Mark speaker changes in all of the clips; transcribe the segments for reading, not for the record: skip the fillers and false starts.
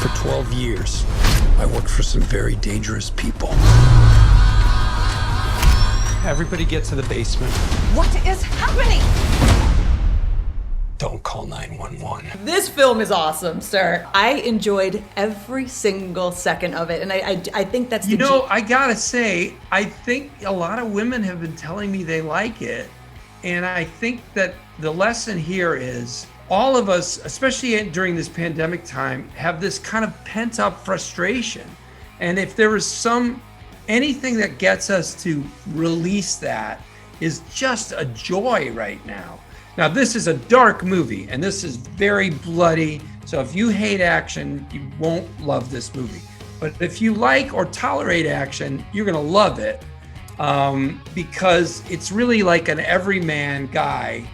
Speaker 1: For 12 years, I worked for some very dangerous people. Everybody get to the basement.
Speaker 2: What is happening?
Speaker 1: Don't call 911.
Speaker 2: This film is awesome, sir. I enjoyed every single second of it, and I think that's
Speaker 3: You know, I gotta say, I think a lot of women have been telling me they like it, and I think that the lesson here is all of us, especially during this pandemic time, have this kind of pent-up frustration. And if there is anything that gets us to release that is just a joy right now. Now, this is a dark movie, and this is very bloody. So if you hate action, you won't love this movie. But if you like or tolerate action, you're gonna love it, because it's really like an everyman guy.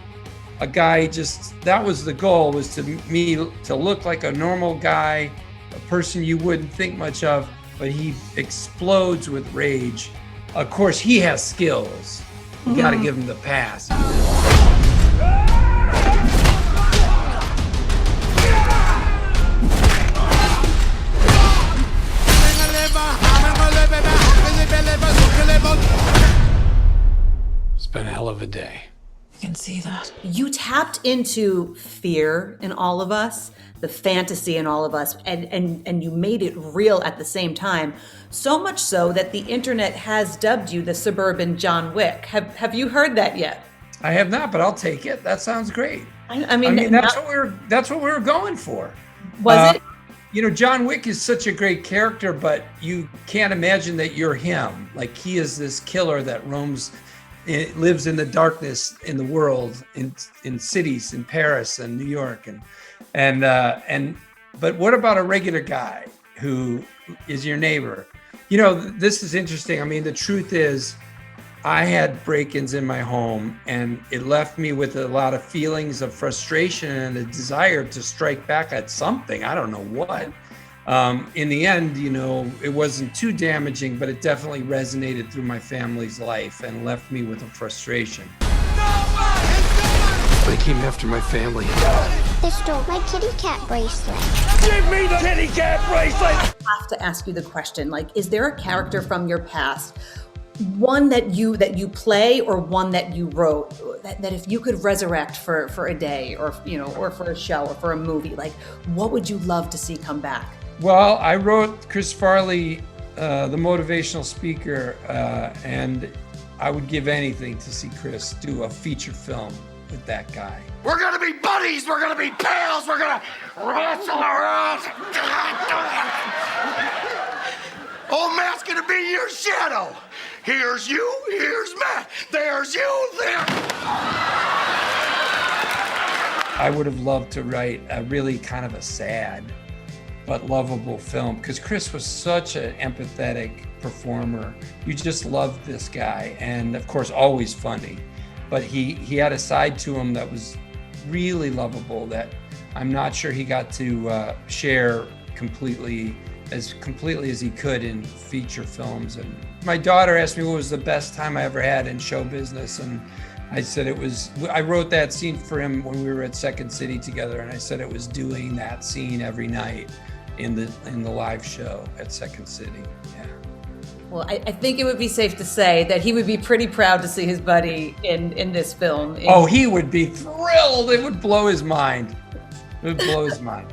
Speaker 3: A guy that was the goal, was to look like a normal guy, a person you wouldn't think much of, but he explodes with rage. Of course, he has skills. You gotta give him the pass.
Speaker 1: It's been a hell of a day.
Speaker 4: I can see that.
Speaker 2: You tapped into fear in all of us, the fantasy in all of us, and you made it real at the same time. So much so that the internet has dubbed you the suburban John Wick. Have you heard that yet?
Speaker 3: I have not, but I'll take it. That sounds great.
Speaker 2: I mean
Speaker 3: that's what we were going for.
Speaker 2: Was it?
Speaker 3: You know, John Wick is such a great character, but you can't imagine that you're him. Like, he is this killer that lives in the darkness in the world, in cities, in Paris and New York, but what about a regular guy who is your neighbor? You know, this is interesting. I mean, the truth is, I had break-ins in my home, and it left me with a lot of feelings of frustration and a desire to strike back at something. I don't know what. In the end, you know, it wasn't too damaging, but it definitely resonated through my family's life and left me with a frustration.
Speaker 1: They came after my family.
Speaker 5: They stole my kitty cat bracelet.
Speaker 3: Give me the kitty cat bracelet!
Speaker 2: I have to ask you the question, like, is there a character from your past, one that you play or one that you wrote, that if you could resurrect for a day, or, you know, or for a show or for a movie, like, what would you love to see come back?
Speaker 3: Well, I wrote Chris Farley, the motivational speaker, and I would give anything to see Chris do a feature film with that guy.
Speaker 6: We're gonna be buddies, we're gonna be pals, we're gonna wrestle around. Old Matt's gonna be your shadow. Here's you, here's Matt, there's you, there.
Speaker 3: I would have loved to write a really kind of a sad but lovable film, because Chris was such an empathetic performer. You just loved this guy, and of course always funny, but he had a side to him that was really lovable that I'm not sure he got to share completely as he could in feature films. And my daughter asked me what was the best time I ever had in show business, and I said I wrote that scene for him when we were at Second City together, and I said it was doing that scene every night in the live show at Second City. Yeah.
Speaker 2: Well, I think it would be safe to say that he would be pretty proud to see his buddy in this film.
Speaker 3: Oh, he would be thrilled. It would blow his mind. It would blow his mind.